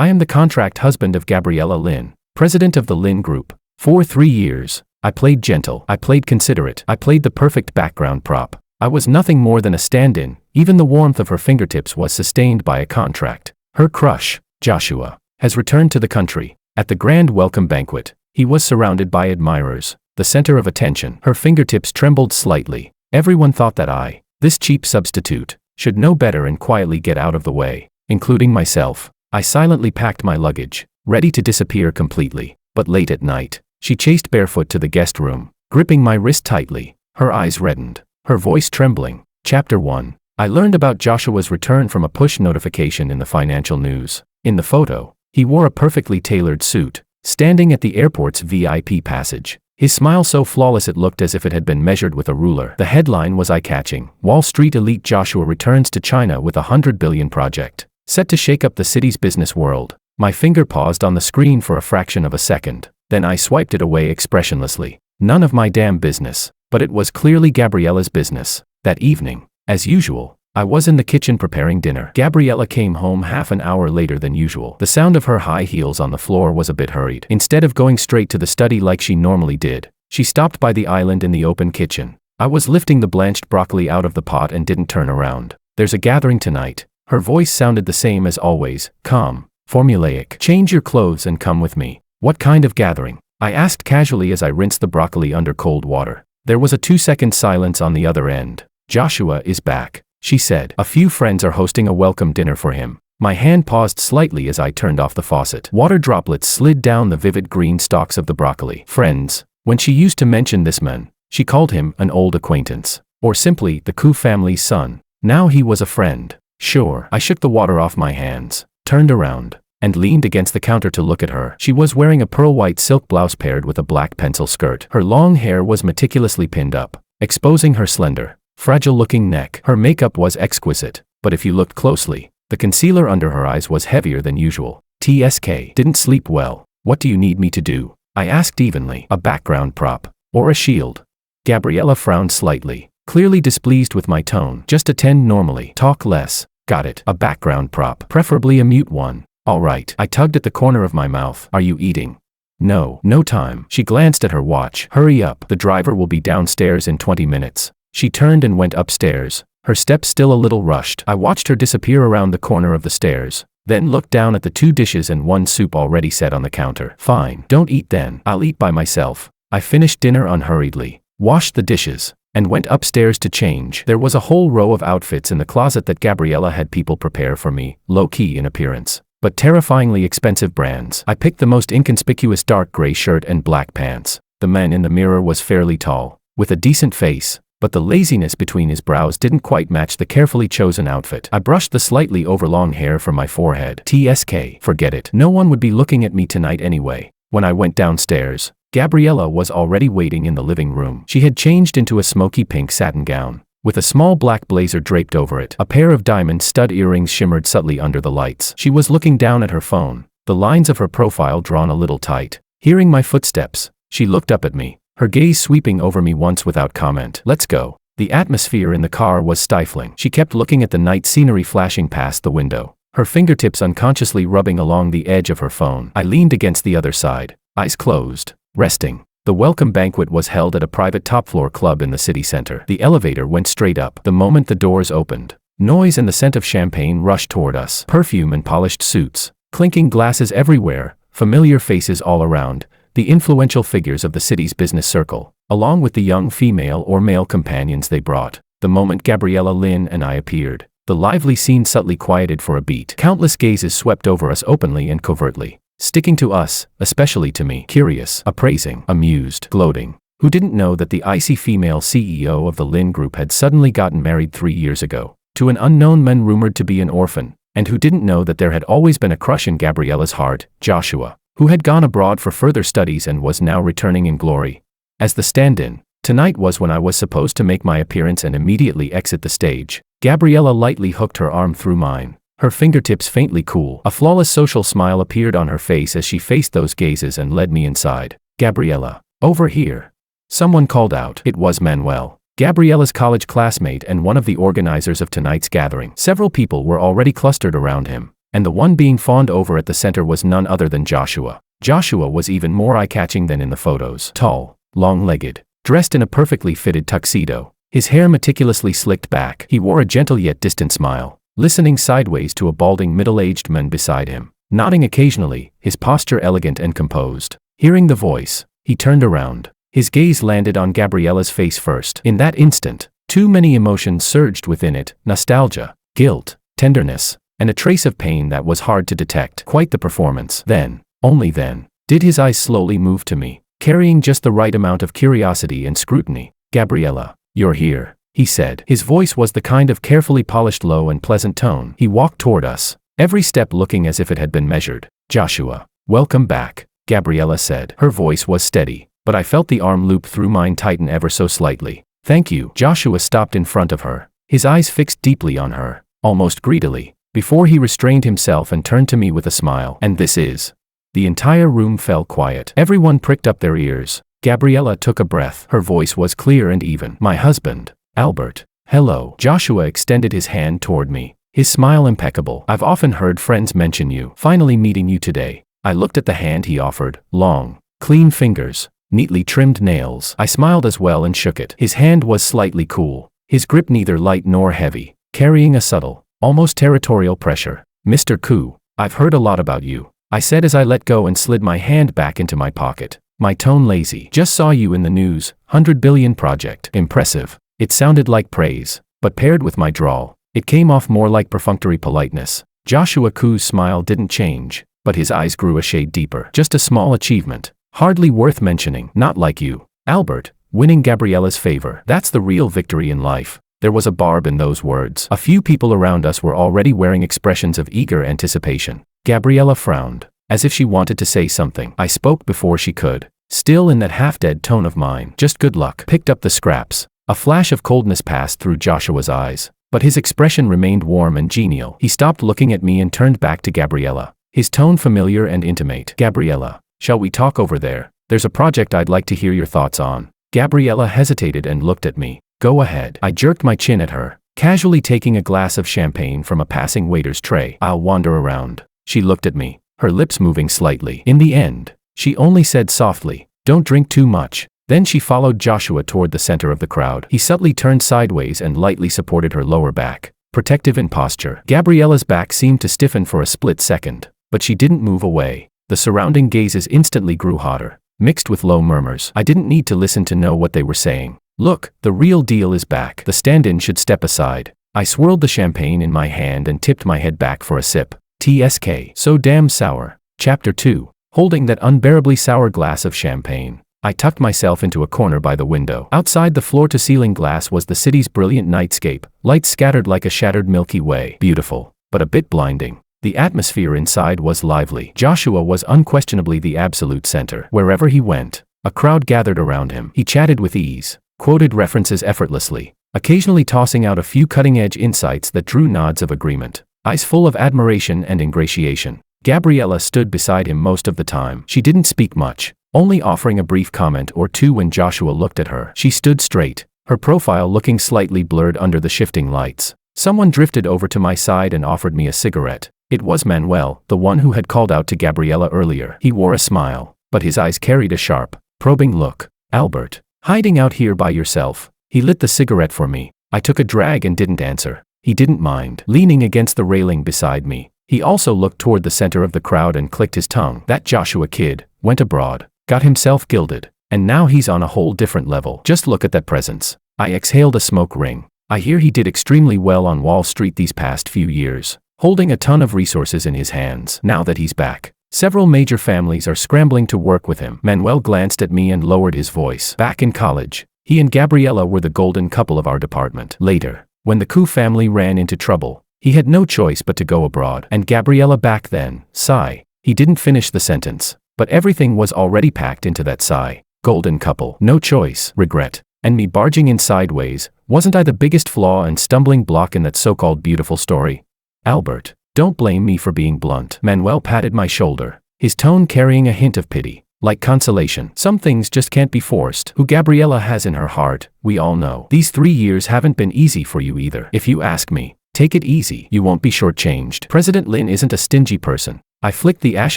I am the contract husband of Gabriela Lin, president of the Lin Group. For 3 years, I played gentle, I played considerate, I played the perfect background prop. I was nothing more than a stand-in. Even the warmth of her fingertips was sustained by a contract. Her crush, Joshua, has returned to the country. At the grand welcome banquet, he was surrounded by admirers, the center of attention. Her fingertips trembled slightly. Everyone thought that I, this cheap substitute, should know better and quietly get out of the way, including myself. I silently packed my luggage, ready to disappear completely. But late at night, she chased barefoot to the guest room, gripping my wrist tightly, her eyes reddened, her voice trembling. Chapter 1. I learned about Joshua's return from a push notification in the financial news. In the photo, he wore a perfectly tailored suit, standing at the airport's VIP passage. His smile so flawless it looked as if it had been measured with a ruler. The headline was eye-catching. Wall Street elite Joshua returns to China with a $100 billion project, set to shake up the city's business world. My finger paused on the screen for a fraction of a second. Then I swiped it away expressionlessly. None of my damn business. But it was clearly Gabriela's business. That evening, as usual, I was in the kitchen preparing dinner. Gabriela came home half an hour later than usual. The sound of her high heels on the floor was a bit hurried. Instead of going straight to the study like she normally did, she stopped by the island in the open kitchen. I was lifting the blanched broccoli out of the pot and didn't turn around. There's a gathering tonight. Her voice sounded the same as always, calm, formulaic. Change your clothes and come with me. What kind of gathering? I asked casually as I rinsed the broccoli under cold water. There was a 2-second silence on the other end. Joshua is back, she said. A few friends are hosting a welcome dinner for him. My hand paused slightly as I turned off the faucet. Water droplets slid down the vivid green stalks of the broccoli. Friends. When she used to mention this man, she called him an old acquaintance, or simply the Koo family's son. Now he was a friend. Sure. I shook the water off my hands, turned around, and leaned against the counter to look at her. She was wearing a pearl-white silk blouse paired with a black pencil skirt. Her long hair was meticulously pinned up, exposing her slender, fragile-looking neck. Her makeup was exquisite, but if you looked closely, the concealer under her eyes was heavier than usual. TSK. Didn't sleep well. What do you need me to do? I asked evenly. A background prop, or a shield? Gabriela frowned slightly, clearly displeased with my tone. Just attend normally. Talk less. Got it. A background prop. Preferably a mute one. All right. I tugged at the corner of my mouth. Are you eating? No. No time. She glanced at her watch. Hurry up. The driver will be downstairs in 20 minutes. She turned and went upstairs, her steps still a little rushed. I watched her disappear around the corner of the stairs, then looked down at the 2 dishes and 1 soup already set on the counter. Fine. Don't eat then. I'll eat by myself. I finished dinner unhurriedly, washed the dishes, and went upstairs to change. There was a whole row of outfits in the closet that Gabriela had people prepare for me, low-key in appearance, but terrifyingly expensive brands. I picked the most inconspicuous dark gray shirt and black pants. The man in the mirror was fairly tall, with a decent face, but the laziness between his brows didn't quite match the carefully chosen outfit. I brushed the slightly overlong hair from my forehead. TSK. Forget it. No one would be looking at me tonight anyway. When I went downstairs, Gabriela was already waiting in the living room. She had changed into a smoky pink satin gown, with a small black blazer draped over it. A pair of diamond stud earrings shimmered subtly under the lights. She was looking down at her phone, the lines of her profile drawn a little tight. Hearing my footsteps, she looked up at me, her gaze sweeping over me once without comment. Let's go. The atmosphere in the car was stifling. She kept looking at the night scenery flashing past the window, her fingertips unconsciously rubbing along the edge of her phone. I leaned against the other side, eyes closed, resting. The welcome banquet was held at a private top-floor club in the city center. The elevator went straight up. The moment the doors opened, noise and the scent of champagne rushed toward us. Perfume and polished suits, clinking glasses everywhere, familiar faces all around, the influential figures of the city's business circle, along with the young female or male companions they brought. The moment Gabriela Lin and I appeared, the lively scene subtly quieted for a beat. Countless gazes swept over us openly and covertly, sticking to us, especially to me, curious, appraising, amused, gloating. Who didn't know that the icy female CEO of the Lin Group had suddenly gotten married 3 years ago, to an unknown man rumored to be an orphan, and who didn't know that there had always been a crush in Gabriela's heart, Joshua, who had gone abroad for further studies and was now returning in glory. As the stand-in, tonight was when I was supposed to make my appearance and immediately exit the stage. Gabriela lightly hooked her arm through mine, her fingertips faintly cool. A flawless social smile appeared on her face as she faced those gazes and led me inside. Gabriela, over here. Someone called out. It was Manuel, Gabriela's college classmate and one of the organizers of tonight's gathering. Several people were already clustered around him, and the one being fawned over at the center was none other than Joshua. Joshua was even more eye-catching than in the photos. Tall, long-legged, dressed in a perfectly fitted tuxedo, his hair meticulously slicked back. He wore a gentle yet distant smile, listening sideways to a balding middle-aged man beside him, nodding occasionally, his posture elegant and composed. Hearing the voice, he turned around. His gaze landed on Gabriela's face first. In that instant, too many emotions surged within it: nostalgia, guilt, tenderness, and a trace of pain that was hard to detect. Quite the performance. Then, only then, did his eyes slowly move to me, carrying just the right amount of curiosity and scrutiny. "Gabriela, you're here," he said. His voice was the kind of carefully polished low and pleasant tone. He walked toward us, every step looking as if it had been measured. "Joshua, welcome back," Gabriela said. Her voice was steady, but I felt the arm loop through mine tighten ever so slightly. "Thank you." Joshua stopped in front of her, his eyes fixed deeply on her, almost greedily, before he restrained himself and turned to me with a smile. "And this is..." The entire room fell quiet. Everyone pricked up their ears. Gabriela took a breath. Her voice was clear and even. "My husband, Albert." "Hello." Joshua extended his hand toward me, his smile impeccable. "I've often heard friends mention you. Finally meeting you today." I looked at the hand he offered. Long, clean fingers, neatly trimmed nails. I smiled as well and shook it. His hand was slightly cool, his grip neither light nor heavy, carrying a subtle, almost territorial pressure. "Mr. Koo, I've heard a lot about you," I said as I let go and slid my hand back into my pocket, my tone lazy. "Just saw you in the news, 100 billion project." "Impressive." It sounded like praise, but paired with my drawl, it came off more like perfunctory politeness. Joshua Koo's smile didn't change, but his eyes grew a shade deeper. "Just a small achievement, hardly worth mentioning." "Not like you, Albert, winning Gabriela's favor. That's the real victory in life." There was a barb in those words. A few people around us were already wearing expressions of eager anticipation. Gabriela frowned, as if she wanted to say something. I spoke before she could, still in that half-dead tone of mine. "Just good luck." Picked up the scraps. A flash of coldness passed through Joshua's eyes, but his expression remained warm and genial. He stopped looking at me and turned back to Gabriela, his tone familiar and intimate. "Gabriela, shall we talk over there? There's a project I'd like to hear your thoughts on." Gabriela hesitated and looked at me. "Go ahead." I jerked my chin at her, casually taking a glass of champagne from a passing waiter's tray. "I'll wander around." She looked at me, her lips moving slightly. In the end, she only said softly, "Don't drink too much." Then she followed Joshua toward the center of the crowd. He subtly turned sideways and lightly supported her lower back, protective in posture. Gabriela's back seemed to stiffen for a split second, but she didn't move away. The surrounding gazes instantly grew hotter, mixed with low murmurs. I didn't need to listen to know what they were saying. "Look, the real deal is back. The stand-in should step aside." I swirled the champagne in my hand and tipped my head back for a sip. TSK. So damn sour. Chapter 2. Holding that unbearably sour glass of champagne, I tucked myself into a corner by the window. Outside the floor-to-ceiling glass was the city's brilliant nightscape, lights scattered like a shattered Milky Way. Beautiful, but a bit blinding. The atmosphere inside was lively. Joshua was unquestionably the absolute center. Wherever he went, a crowd gathered around him. He chatted with ease, quoted references effortlessly, occasionally tossing out a few cutting-edge insights that drew nods of agreement, eyes full of admiration and ingratiation. Gabriela stood beside him most of the time. She didn't speak much, only offering a brief comment or two when Joshua looked at her. She stood straight, her profile looking slightly blurred under the shifting lights. Someone drifted over to my side and offered me a cigarette. It was Manuel, the one who had called out to Gabriela earlier. He wore a smile, but his eyes carried a sharp, probing look. "Albert, hiding out here by yourself?" He lit the cigarette for me. I took a drag and didn't answer. He didn't mind. Leaning against the railing beside me, he also looked toward the center of the crowd and clicked his tongue. "That Joshua kid went abroad, got himself gilded, and now he's on a whole different level. Just look at that presence." I exhaled a smoke ring. "I hear he did extremely well on Wall Street these past few years, holding a ton of resources in his hands. Now that he's back, several major families are scrambling to work with him." Manuel glanced at me and lowered his voice. "Back in college, he and Gabriela were the golden couple of our department. Later, when the Koo family ran into trouble, he had no choice but to go abroad. And Gabriela back then." Sigh. He didn't finish the sentence, but everything was already packed into that sigh. Golden couple. No choice. Regret. And me barging in sideways, wasn't I the biggest flaw and stumbling block in that so-called beautiful story? "Albert, don't blame me for being blunt." Manuel patted my shoulder, his tone carrying a hint of pity, like consolation. "Some things just can't be forced. Who Gabriela has in her heart, we all know. These 3 years haven't been easy for you either. If you ask me, Take it easy, you won't be shortchanged. President Lin isn't a stingy person. I flicked the ash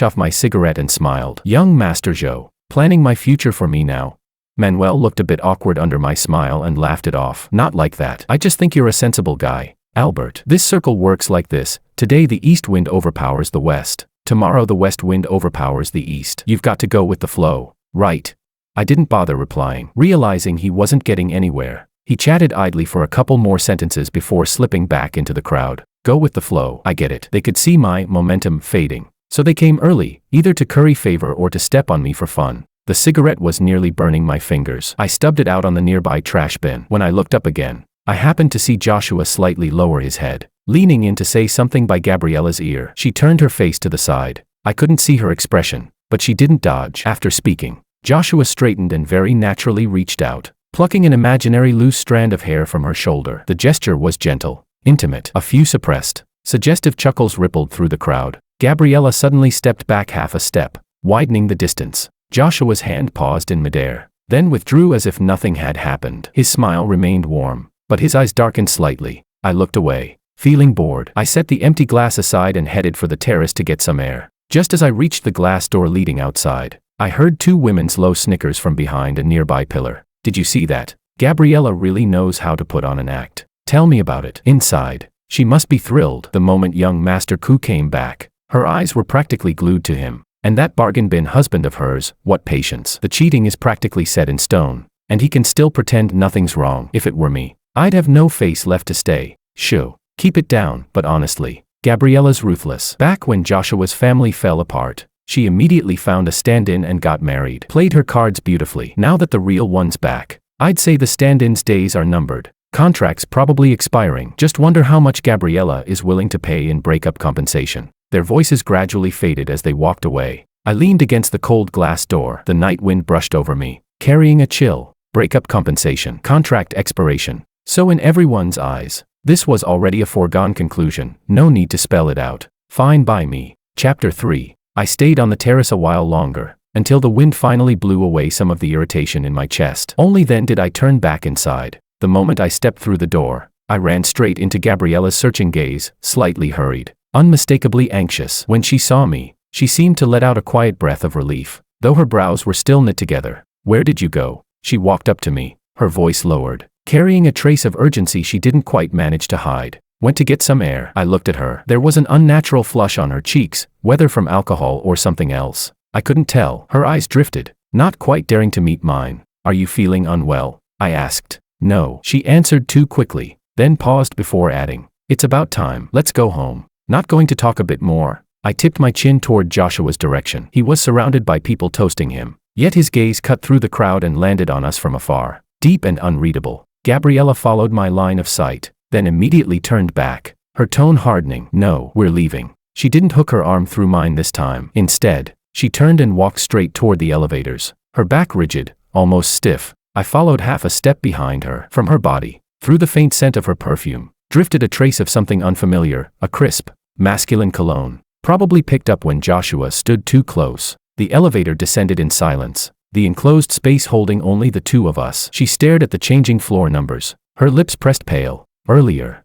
off my cigarette and smiled. Young Master Zhou, planning my future for me now. Manuel looked a bit awkward under my smile and laughed it off. Not like that. I just think you're a sensible guy. Albert, this circle works like this. Today the east wind overpowers the west. Tomorrow the west wind overpowers the east. You've got to go with the flow, right? I didn't bother replying, realizing he wasn't getting anywhere. He chatted idly for a couple more sentences before slipping back into the crowd. Go with the flow, I get it. They could see my momentum fading. So they came early, either to curry favor or to step on me for fun. The cigarette was nearly burning my fingers. I stubbed it out on the nearby trash bin. When I looked up again, I happened to see Joshua slightly lower his head, leaning in to say something by Gabriela's ear. She turned her face to the side. I couldn't see her expression, but she didn't dodge. After speaking, Joshua straightened and very naturally reached out, plucking an imaginary loose strand of hair from her shoulder. The gesture was gentle, intimate. A few suppressed, suggestive chuckles rippled through the crowd. Gabriela suddenly stepped back half a step, widening the distance. Joshua's hand paused in midair, then withdrew as if nothing had happened. His smile remained warm, but his eyes darkened slightly. I looked away, feeling bored. I set the empty glass aside and headed for the terrace to get some air. Just as I reached the glass door leading outside, I heard two women's low snickers from behind a nearby pillar. Did you see that? Gabriela really knows how to put on an act. Tell me about it. Inside, she must be thrilled. The moment young Master Ku came back, her eyes were practically glued to him. And that bargain bin husband of hers, what patience. The cheating is practically set in stone, and he can still pretend nothing's wrong. If it were me, I'd have no face left to stay. Shoo. Keep it down. But honestly, Gabriela's ruthless. Back when Joshua's family fell apart, she immediately found a stand-in and got married. Played her cards beautifully. Now that the real one's back, I'd say the stand-in's days are numbered. Contracts probably expiring. Just wonder how much Gabriela is willing to pay in breakup compensation. Their voices gradually faded as they walked away. I leaned against the cold glass door. The night wind brushed over me, carrying a chill. Breakup compensation. Contract expiration. So in everyone's eyes, this was already a foregone conclusion. No need to spell it out. Fine by me. Chapter 3. I stayed on the terrace a while longer, until the wind finally blew away some of the irritation in my chest. Only then did I turn back inside. The moment I stepped through the door, I ran straight into Gabriela's searching gaze, slightly hurried, unmistakably anxious. When she saw me, she seemed to let out a quiet breath of relief, though her brows were still knit together. Where did you go? She walked up to me, her voice lowered, carrying a trace of urgency she didn't quite manage to hide. Went to get some air. I looked at her. There was an unnatural flush on her cheeks, whether from alcohol or something else. I couldn't tell. Her eyes drifted, not quite daring to meet mine. Are you feeling unwell? I asked. No. She answered too quickly, then paused before adding, it's about time. Let's go home. Not going to talk a bit more? I tipped my chin toward Joshua's direction. He was surrounded by people toasting him, yet his gaze cut through the crowd and landed on us from afar, deep and unreadable. Gabriela followed my line of sight, then immediately turned back, her tone hardening. No, we're leaving. She didn't hook her arm through mine this time. Instead, she turned and walked straight toward the elevators, her back rigid, almost stiff. I followed half a step behind her. From her body, through the faint scent of her perfume, drifted a trace of something unfamiliar, a crisp, masculine cologne, probably picked up when Joshua stood too close. The elevator descended in silence, the enclosed space holding only the two of us. She stared at the changing floor numbers, her lips pressed pale. Earlier,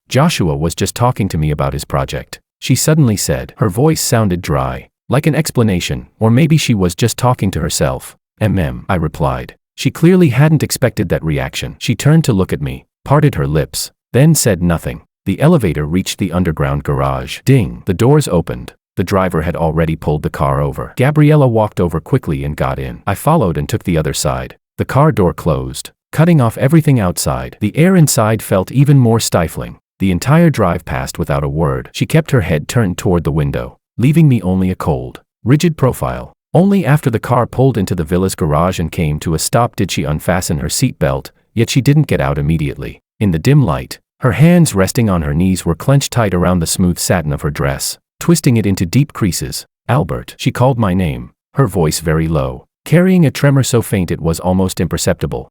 Joshua was just talking to me about his project, she suddenly said. Her voice sounded dry, like an explanation, or maybe she was just talking to herself. I replied. She clearly hadn't expected that reaction. She turned to look at me, parted her lips, then said nothing. The elevator reached the underground garage. Ding! The doors opened. The driver had already pulled the car over. Gabriela walked over quickly and got in. I followed and took the other side. The car door closed, cutting off everything outside. The air inside felt even more stifling. The entire drive passed without a word. She kept her head turned toward the window, leaving me only a cold, rigid profile. Only after the car pulled into the villa's garage and came to a stop did she unfasten her seatbelt, yet she didn't get out immediately. In the dim light, her hands resting on her knees were clenched tight around the smooth satin of her dress, twisting it into deep creases. Albert, she called my name, her voice very low, carrying a tremor so faint it was almost imperceptible.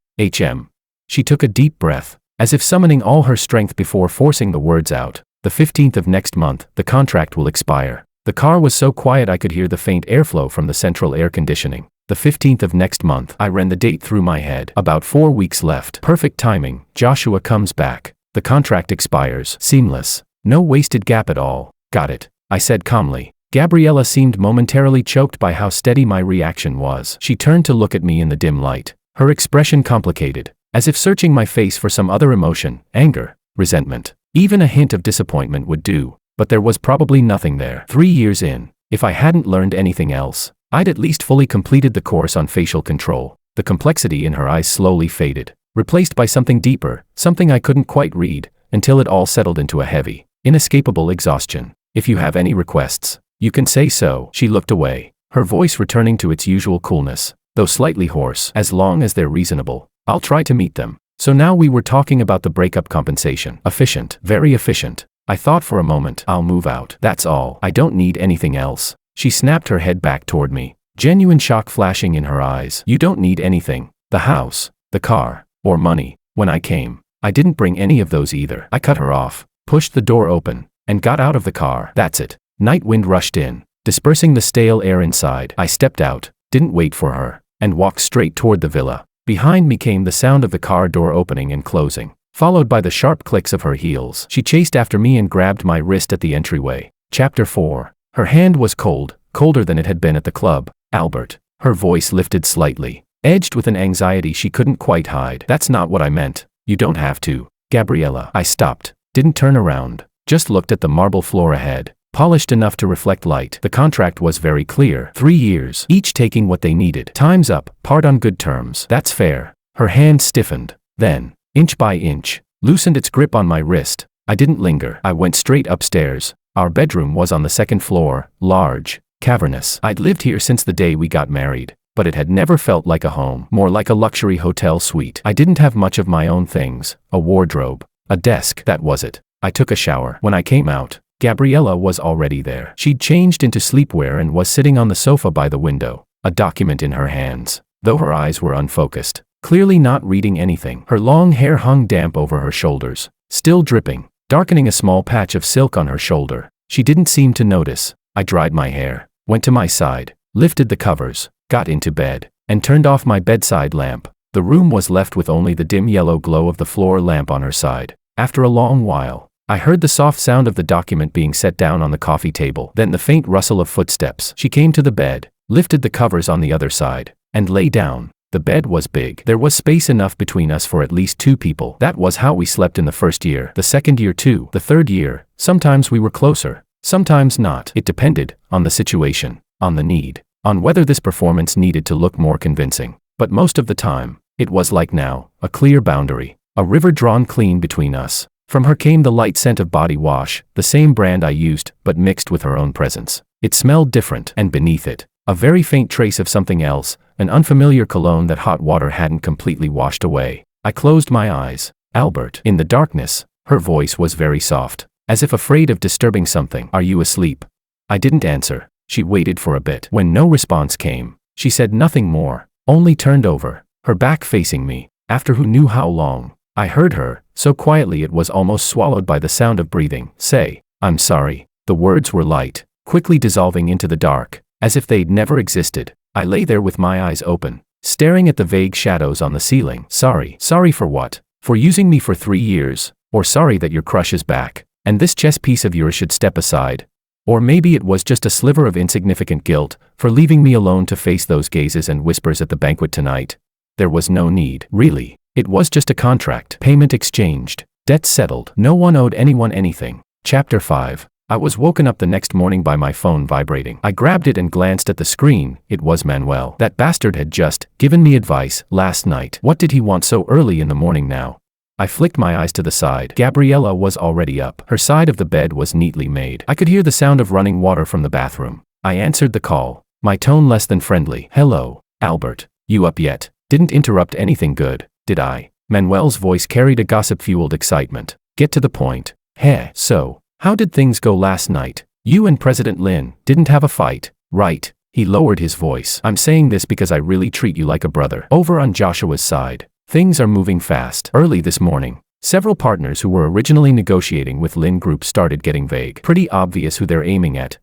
She took a deep breath, as if summoning all her strength before forcing the words out. The 15th of next month, the contract will expire. The car was so quiet I could hear the faint airflow from the central air conditioning. The 15th of next month. I ran the date through my head. About 4 weeks left. Perfect timing. Joshua comes back. The contract expires. Seamless. No wasted gap at all. Got it, I said calmly. Gabriela seemed momentarily choked by how steady my reaction was. She turned to look at me in the dim light. Her expression complicated, as if searching my face for some other emotion, anger, resentment. Even a hint of disappointment would do, but there was probably nothing there. 3 years in, if I hadn't learned anything else, I'd at least fully completed the course on facial control. The complexity in her eyes slowly faded, replaced by something deeper, something I couldn't quite read, until it all settled into a heavy, inescapable exhaustion. If you have any requests, you can say so. She looked away, her voice returning to its usual coolness, though slightly hoarse. As long as they're reasonable, I'll try to meet them. So now we were talking about the breakup compensation. Efficient, very efficient. I thought for a moment. I'll move out. That's all. I don't need anything else. She snapped her head back toward me, genuine shock flashing in her eyes. You don't need anything. The house, the car, or money. When I came, I didn't bring any of those either. I cut her off, pushed the door open, and got out of the car. That's it. Night wind rushed in, dispersing the stale air inside. I stepped out, didn't wait for her, and walked straight toward the villa. Behind me came the sound of the car door opening and closing, followed by the sharp clicks of her heels. She chased after me and grabbed my wrist at the entryway. Chapter 4. Her hand was cold, colder than it had been at the club. Albert. Her voice lifted slightly, edged with an anxiety she couldn't quite hide. That's not what I meant. You don't have to. Gabriela. I stopped, didn't turn around, just looked at the marble floor ahead, polished enough to reflect light. The contract was very clear. 3 years, each taking what they needed. Time's up, part on good terms. That's fair. Her hand stiffened, then, inch by inch, loosened its grip on my wrist. I didn't linger. I went straight upstairs. Our bedroom was on the second floor, large, cavernous. I'd lived here since the day we got married, but it had never felt like a home, more like a luxury hotel suite. I didn't have much of my own things, a wardrobe, a desk. That was it. I took a shower. When I came out, Gabriela was already there. She'd changed into sleepwear and was sitting on the sofa by the window, a document in her hands, though her eyes were unfocused, clearly not reading anything. Her long hair hung damp over her shoulders, still dripping, darkening a small patch of silk on her shoulder. She didn't seem to notice. I dried my hair, went to my side, lifted the covers, got into bed, and turned off my bedside lamp. The room was left with only the dim yellow glow of the floor lamp on her side. After a long while, I heard the soft sound of the document being set down on the coffee table, then the faint rustle of footsteps. She came to the bed, lifted the covers on the other side, and lay down. The bed was big. There was space enough between us for at least 2 people. That was how we slept in the first year, the second year too, the third year. Sometimes we were closer, sometimes not. It depended on the situation, on the need, on whether this performance needed to look more convincing. But most of the time, it was like now, a clear boundary, a river drawn clean between us. From her came the light scent of body wash, the same brand I used, but mixed with her own presence. It smelled different, and beneath it, a very faint trace of something else, an unfamiliar cologne that hot water hadn't completely washed away. I closed my eyes. Albert. In the darkness, her voice was very soft, as if afraid of disturbing something. Are you asleep? I didn't answer. She waited for a bit. When no response came, she said nothing more, only turned over, her back facing me. After who knew how long, I heard her, so quietly it was almost swallowed by the sound of breathing, say, "I'm sorry." The words were light, quickly dissolving into the dark, as if they'd never existed. I lay there with my eyes open, staring at the vague shadows on the ceiling. Sorry. Sorry for what? For using me for 3 years? Or sorry that your crush is back, and this chess piece of yours should step aside? Or maybe it was just a sliver of insignificant guilt, for leaving me alone to face those gazes and whispers at the banquet tonight. There was no need, really. It was just a contract. Payment exchanged. Debt settled. No one owed anyone anything. Chapter 5. I was woken up the next morning by my phone vibrating. I grabbed it and glanced at the screen. It was Manuel. That bastard had just given me advice last night. What did he want so early in the morning now? I flicked my eyes to the side. Gabriela was already up. Her side of the bed was neatly made. I could hear the sound of running water from the bathroom. I answered the call, my tone less than friendly. Hello, Albert. You up yet? Didn't interrupt anything good, did I? Manuel's voice carried a gossip-fueled excitement. Get to the point. Heh, so, how did things go last night? You and President Lin didn't have a fight, right? He lowered his voice. I'm saying this because I really treat you like a brother. Over on Joshua's side, things are moving fast. Early this morning, several partners who were originally negotiating with Lin Group started getting vague. Pretty obvious who they're aiming at.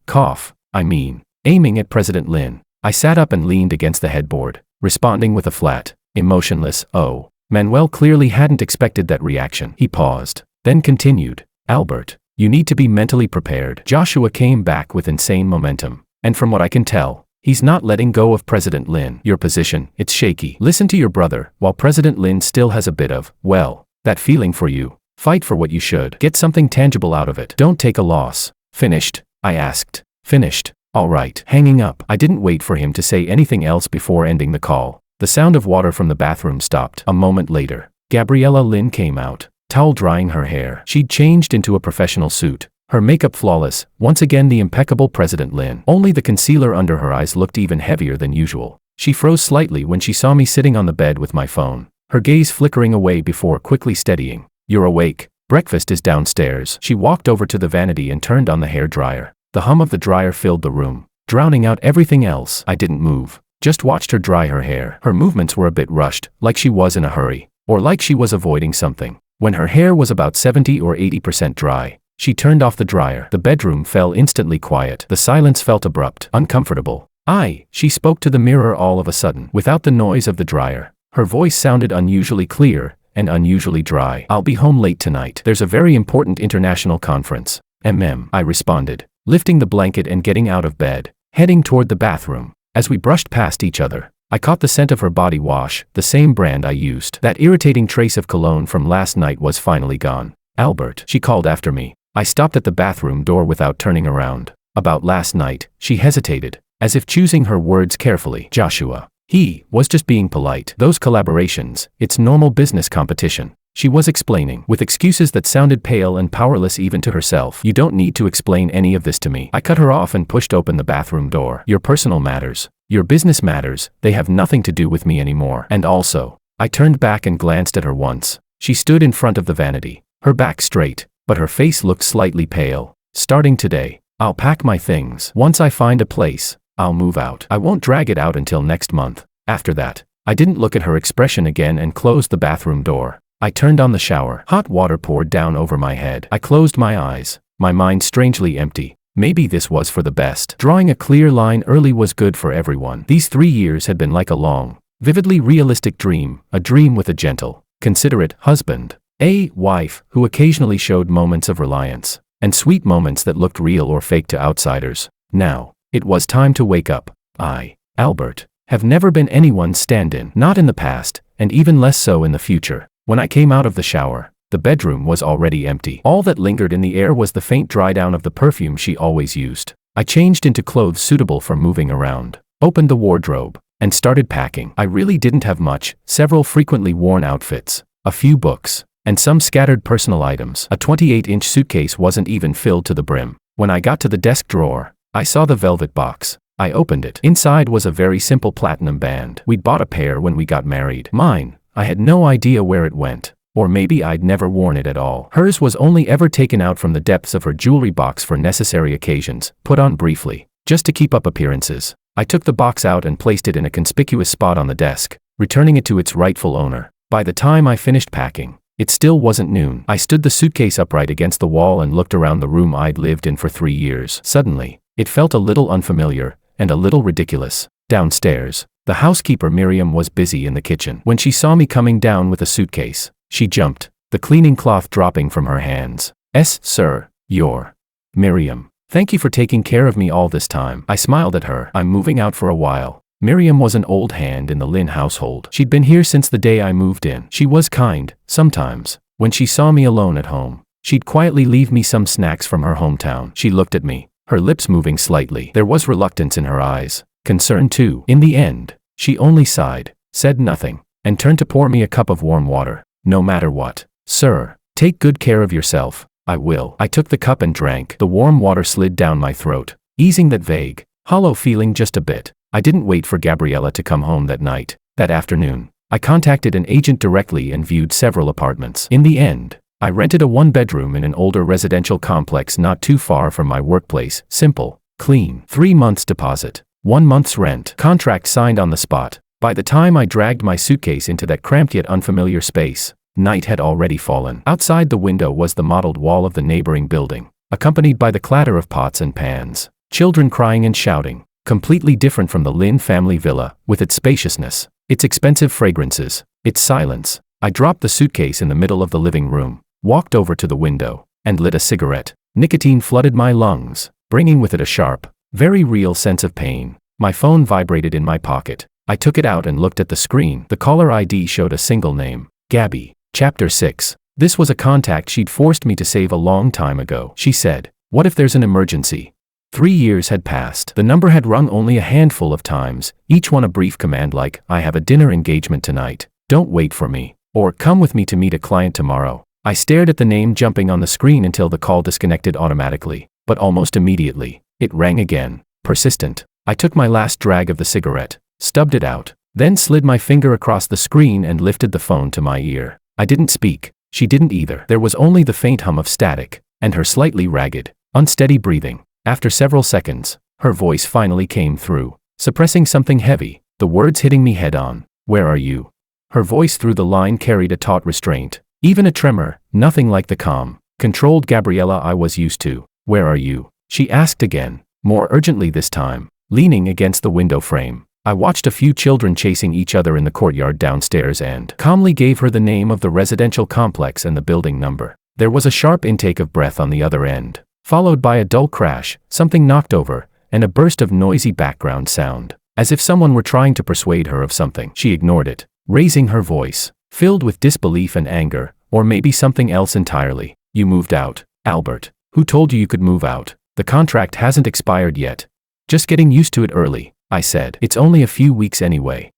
Aiming at President Lin. I sat up and leaned against the headboard, responding with a flat, emotionless, oh. Manuel clearly hadn't expected that reaction. He paused, then continued, Albert, you need to be mentally prepared. Joshua came back with insane momentum. And from what I can tell, he's not letting go of President Lin. Your position, it's shaky. Listen to your brother, while President Lin still has a bit of, well, that feeling for you. Fight for what you should. Get something tangible out of it. Don't take a loss. Finished? I asked. Finished. All right. Hanging up. I didn't wait for him to say anything else before ending the call. The sound of water from the bathroom stopped. A moment later, Gabriela Lin came out, towel drying her hair. She'd changed into a professional suit, her makeup flawless, once again the impeccable President Lin. Only the concealer under her eyes looked even heavier than usual. She froze slightly when she saw me sitting on the bed with my phone, her gaze flickering away before quickly steadying. You're awake. Breakfast is downstairs. She walked over to the vanity and turned on the hair dryer. The hum of the dryer filled the room, drowning out everything else. I didn't move, just watched her dry her hair. Her movements were a bit rushed, like she was in a hurry, or like she was avoiding something. When her hair was about 70 or 80% dry, she turned off the dryer. The bedroom fell instantly quiet. The silence felt abrupt, uncomfortable. She spoke to the mirror all of a sudden, without the noise of the dryer. Her voice sounded unusually clear and unusually dry. I'll be home late tonight. There's a very important international conference. I responded, lifting the blanket and getting out of bed, heading toward the bathroom. As we brushed past each other, I caught the scent of her body wash, the same brand I used. That irritating trace of cologne from last night was finally gone. Albert, she called after me. I stopped at the bathroom door without turning around. About last night, she hesitated, as if choosing her words carefully. Joshua. He was just being polite. Those collaborations, it's normal business competition. She was explaining, with excuses that sounded pale and powerless even to herself. You don't need to explain any of this to me. I cut her off and pushed open the bathroom door. Your personal matters, your business matters, they have nothing to do with me anymore. And also, I turned back and glanced at her once. She stood in front of the vanity, her back straight, but her face looked slightly pale. Starting today, I'll pack my things. Once I find a place, I'll move out. I won't drag it out until next month. After that, I didn't look at her expression again and closed the bathroom door. I turned on the shower. Hot water poured down over my head. I closed my eyes, my mind strangely empty. Maybe this was for the best. Drawing a clear line early was good for everyone. These 3 years had been like a long, vividly realistic dream, a dream with a gentle, considerate husband, a wife who occasionally showed moments of reliance, and sweet moments that looked real or fake to outsiders. Now, it was time to wake up. I, Albert, have never been anyone's stand-in, not in the past, and even less so in the future. When I came out of the shower, the bedroom was already empty. All that lingered in the air was the faint dry down of the perfume she always used. I changed into clothes suitable for moving around, opened the wardrobe, and started packing. I really didn't have much, several frequently worn outfits, a few books, and some scattered personal items. A 28-inch suitcase wasn't even filled to the brim. When I got to the desk drawer, I saw the velvet box. I opened it. Inside was a very simple platinum band. We'd bought a pair when we got married. Mine, I had no idea where it went. Or maybe I'd never worn it at all. Hers was only ever taken out from the depths of her jewelry box for necessary occasions, put on briefly, just to keep up appearances. I took the box out and placed it in a conspicuous spot on the desk, returning it to its rightful owner. By the time I finished packing, it still wasn't noon. I stood the suitcase upright against the wall and looked around the room I'd lived in for 3 years. Suddenly, it felt a little unfamiliar, and a little ridiculous. Downstairs, the housekeeper Miriam was busy in the kitchen. When she saw me coming down with a suitcase, she jumped, the cleaning cloth dropping from her hands. Sir, you're Miriam. Thank you for taking care of me all this time. I smiled at her. I'm moving out for a while. Miriam was an old hand in the Lin household. She'd been here since the day I moved in. She was kind. Sometimes, when she saw me alone at home, she'd quietly leave me some snacks from her hometown. She looked at me, her lips moving slightly. There was reluctance in her eyes, concern too. In the end, she only sighed, said nothing, and turned to pour me a cup of warm water. No matter what, sir, take good care of yourself. I will. I took the cup and drank. The warm water slid down my throat, easing that vague, hollow feeling just a bit. I didn't wait for Gabriela to come home that night. That afternoon, I contacted an agent directly and viewed several apartments. In the end, I rented a 1-bedroom in an older residential complex not too far from my workplace. Simple, clean. 3 months deposit, 1 month's rent. Contract signed on the spot. By the time I dragged my suitcase into that cramped yet unfamiliar space, night had already fallen. Outside the window was the mottled wall of the neighboring building, accompanied by the clatter of pots and pans, children crying and shouting, completely different from the Lin family villa, with its spaciousness, its expensive fragrances, its silence. I dropped the suitcase in the middle of the living room, walked over to the window, and lit a cigarette. Nicotine flooded my lungs, bringing with it a sharp, very real sense of pain. My phone vibrated in my pocket. I took it out and looked at the screen. The caller ID showed a single name, Gabby. Chapter 6. This was a contact she'd forced me to save a long time ago. She said, "What if there's an emergency?" 3 years had passed. The number had rung only a handful of times, each one a brief command like, "I have a dinner engagement tonight. Don't wait for me," or "Come with me to meet a client tomorrow." I stared at the name jumping on the screen until the call disconnected automatically, but almost immediately, it rang again, persistent. I took my last drag of the cigarette, stubbed it out, then slid my finger across the screen and lifted the phone to my ear. I didn't speak. She didn't either. There was only the faint hum of static, and her slightly ragged, unsteady breathing. After several seconds, her voice finally came through, suppressing something heavy, the words hitting me head on. "Where are you?" Her voice through the line carried a taut restraint, even a tremor, nothing like the calm, controlled Gabriela I was used to. "Where are you?" she asked again, more urgently this time, leaning against the window frame. I watched a few children chasing each other in the courtyard downstairs and calmly gave her the name of the residential complex and the building number. There was a sharp intake of breath on the other end, followed by a dull crash, something knocked over, and a burst of noisy background sound, as if someone were trying to persuade her of something. She ignored it, raising her voice, filled with disbelief and anger, or maybe something else entirely. "You moved out, Albert. Who told you could move out? The contract hasn't expired yet." "Just getting used to it early," I said. "It's only a few weeks anyway."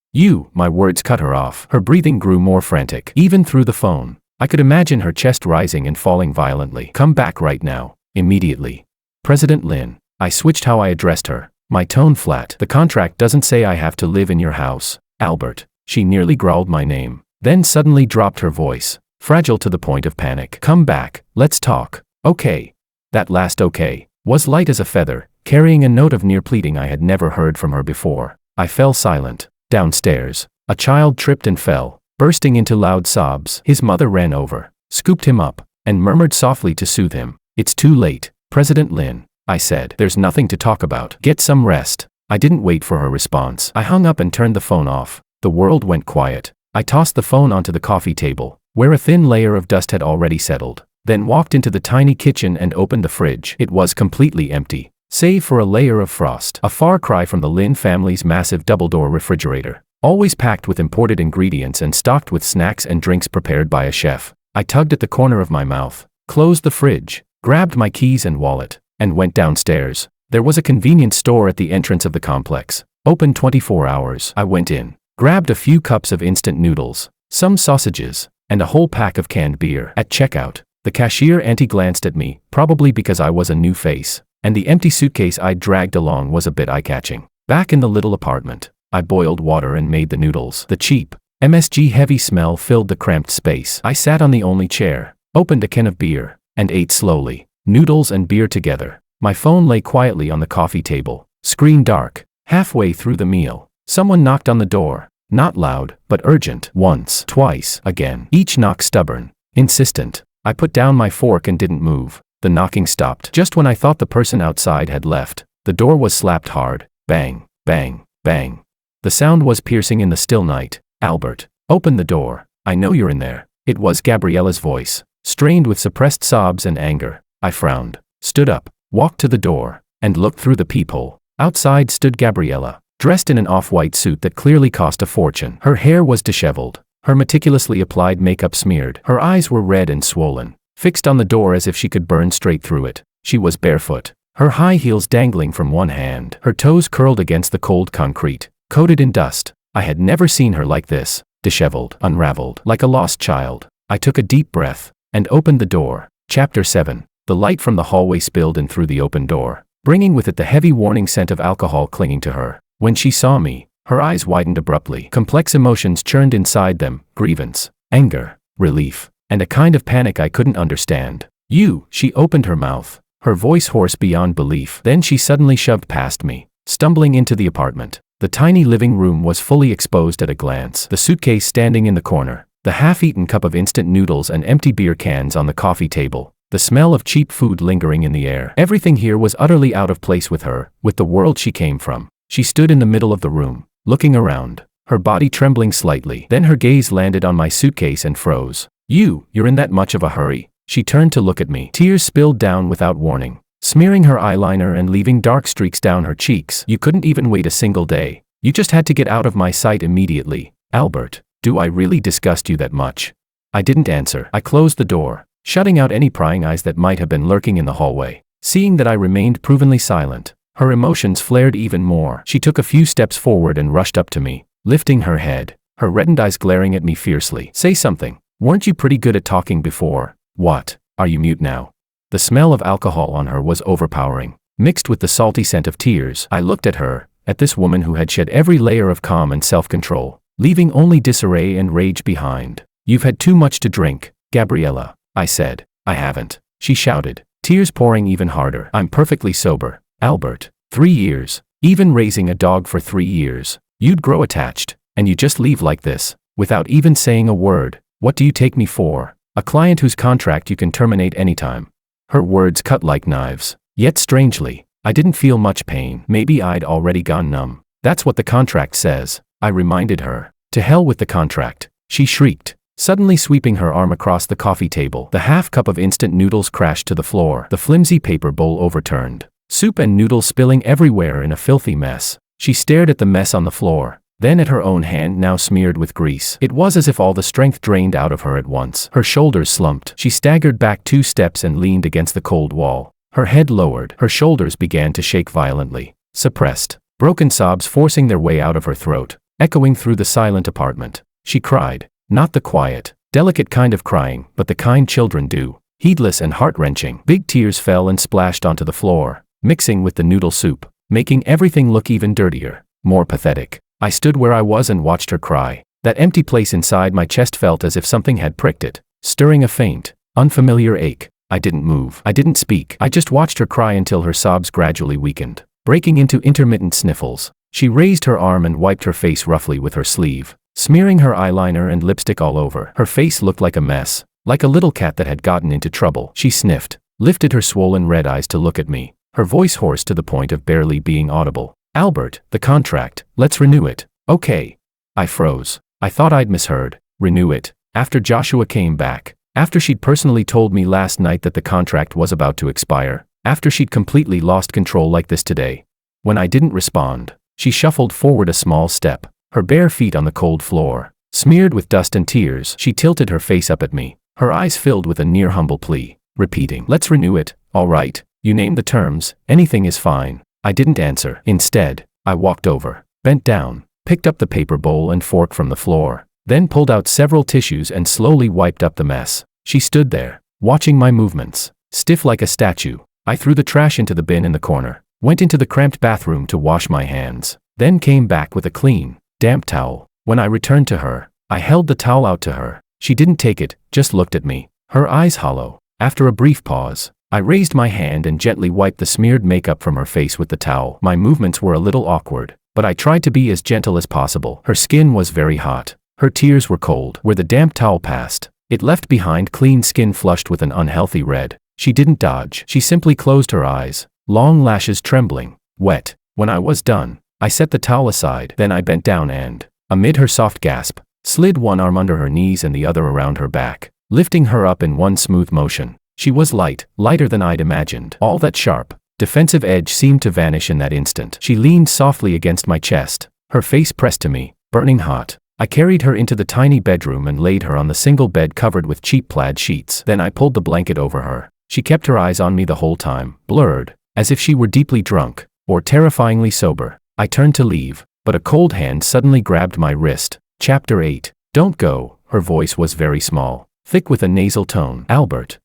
My words cut her off. Her breathing grew more frantic, even through the phone. I could imagine her chest rising and falling violently. "Come back right now. Immediately. President Lin." I switched how I addressed her, my tone flat. "The contract doesn't say I have to live in your house, Albert." She nearly growled my name, then suddenly dropped her voice, fragile to the point of panic. "Come back, let's talk, okay?" That last "okay" was light as a feather, carrying a note of near pleading I had never heard from her before. I fell silent. Downstairs, a child tripped and fell, bursting into loud sobs. His mother ran over, scooped him up, and murmured softly to soothe him. "It's too late, President Lin," I said. "There's nothing to talk about. Get some rest." I didn't wait for her response. I hung up and turned the phone off. The world went quiet. I tossed the phone onto the coffee table, where a thin layer of dust had already settled, then walked into the tiny kitchen and opened the fridge. It was completely empty, save for a layer of frost. A far cry from the Lin family's massive double-door refrigerator, always packed with imported ingredients and stocked with snacks and drinks prepared by a chef. I tugged at the corner of my mouth, closed the fridge, grabbed my keys and wallet, and went downstairs. There was a convenience store at the entrance of the complex, open 24 hours. I went in, grabbed a few cups of instant noodles, some sausages, and a whole pack of canned beer. At checkout, the cashier auntie glanced at me, probably because I was a new face, and the empty suitcase I'd dragged along was a bit eye-catching. Back in the little apartment, I boiled water and made the noodles. The cheap, MSG-heavy smell filled the cramped space. I sat on the only chair, opened a can of beer, and ate slowly, noodles and beer together. My phone lay quietly on the coffee table, screen dark. Halfway through the meal, someone knocked on the door, not loud, but urgent. Once, twice, again. Each knock stubborn, insistent. I put down my fork and didn't move. The knocking stopped. Just when I thought the person outside had left, the door was slapped hard. Bang, bang, bang. The sound was piercing in the still night. "Albert, open the door. I know you're in there." It was Gabriela's voice, strained with suppressed sobs and anger. I frowned, stood up, walked to the door, and looked through the peephole. Outside stood Gabriela, dressed in an off-white suit that clearly cost a fortune. Her hair was disheveled, her meticulously applied makeup smeared. Her eyes were red and swollen, fixed on the door as if she could burn straight through it. She was barefoot, her high heels dangling from one hand, her toes curled against the cold concrete, coated in dust. I had never seen her like this, disheveled, unraveled, like a lost child. I took a deep breath, and opened the door. Chapter 7. The light from the hallway spilled in through the open door, bringing with it the heavy warning scent of alcohol clinging to her. When she saw me, her eyes widened abruptly. Complex emotions churned inside them, grievance, anger, relief, and a kind of panic I couldn't understand. "You," she opened her mouth, her voice hoarse beyond belief. Then she suddenly shoved past me, stumbling into the apartment. The tiny living room was fully exposed at a glance. The suitcase standing in the corner, the half-eaten cup of instant noodles and empty beer cans on the coffee table, the smell of cheap food lingering in the air. Everything here was utterly out of place with her, with the world she came from. She stood in the middle of the room, looking around, her body trembling slightly. Then her gaze landed on my suitcase and froze. You're in that much of a hurry?" She turned to look at me. Tears spilled down without warning, smearing her eyeliner and leaving dark streaks down her cheeks. You couldn't even wait a single day. You just had to get out of my sight immediately. Albert, do I really disgust you that much? I didn't answer. I closed the door, shutting out any prying eyes that might have been lurking in the hallway. Seeing that I remained provenly silent, her emotions flared even more. She took a few steps forward and rushed up to me, lifting her head, her reddened eyes glaring at me fiercely. Say something. Weren't you pretty good at talking before? What? Are you mute now? The smell of alcohol on her was overpowering, mixed with the salty scent of tears. I looked at her, at this woman who had shed every layer of calm and self-control, leaving only disarray and rage behind. You've had too much to drink, Gabriela, I said. I haven't, she shouted, tears pouring even harder. I'm perfectly sober, Albert. 3 years. Even raising a dog for 3 years. You'd grow attached, and you just leave like this, without even saying a word. What do you take me for? A client whose contract you can terminate anytime. Her words cut like knives. Yet strangely, I didn't feel much pain. Maybe I'd already gone numb. That's what the contract says, I reminded her. To hell with the contract, she shrieked, suddenly sweeping her arm across the coffee table. The half cup of instant noodles crashed to the floor. The flimsy paper bowl overturned, soup and noodles spilling everywhere in a filthy mess. She stared at the mess on the floor, then at her own hand now smeared with grease. It was as if all the strength drained out of her at once. Her shoulders slumped. She staggered back 2 steps and leaned against the cold wall. Her head lowered. Her shoulders began to shake violently. Suppressed, broken sobs forcing their way out of her throat, echoing through the silent apartment. She cried. Not the quiet, delicate kind of crying, but the kind children do. Heedless and heart-wrenching. Big tears fell and splashed onto the floor, mixing with the noodle soup, making everything look even dirtier, more pathetic. I stood where I was and watched her cry. That empty place inside my chest felt as if something had pricked it, stirring a faint, unfamiliar ache. I didn't move. I didn't speak. I just watched her cry until her sobs gradually weakened, breaking into intermittent sniffles. She raised her arm and wiped her face roughly with her sleeve, smearing her eyeliner and lipstick all over. Her face looked like a mess, like a little cat that had gotten into trouble. She sniffed, lifted her swollen red eyes to look at me, her voice hoarse to the point of barely being audible. Albert, the contract, let's renew it. Okay. I froze. I thought I'd misheard. Renew it. After Joshua came back. After she'd personally told me last night that the contract was about to expire. After she'd completely lost control like this today. When I didn't respond, she shuffled forward a small step, her bare feet on the cold floor, smeared with dust and tears. She tilted her face up at me, her eyes filled with a near humble plea, repeating, let's renew it. All right, you name the terms, anything is fine. I didn't answer. Instead, I walked over, bent down, picked up the paper bowl and fork from the floor, then pulled out several tissues and slowly wiped up the mess. She stood there, watching my movements, stiff like a statue. I threw the trash into the bin in the corner, went into the cramped bathroom to wash my hands, then came back with a clean, damp towel. When I returned to her, I held the towel out to her. She didn't take it, just looked at me, her eyes hollow. After a brief pause, I raised my hand and gently wiped the smeared makeup from her face with the towel. My movements were a little awkward, but I tried to be as gentle as possible. Her skin was very hot. Her tears were cold. Where the damp towel passed, it left behind clean skin flushed with an unhealthy red. She didn't dodge. She simply closed her eyes, long lashes trembling, wet. When I was done, I set the towel aside. Then I bent down and, amid her soft gasp, slid one arm under her knees and the other around her back, lifting her up in one smooth motion. She was light, lighter than I'd imagined. All that sharp, defensive edge seemed to vanish in that instant. She leaned softly against my chest, her face pressed to me, burning hot. I carried her into the tiny bedroom and laid her on the single bed covered with cheap plaid sheets. Then I pulled the blanket over her. She kept her eyes on me the whole time, blurred, as if she were deeply drunk, or terrifyingly sober. I turned to leave, but a cold hand suddenly grabbed my wrist. Chapter 8. Don't go. Her voice was very small, thick with a nasal tone. Albert.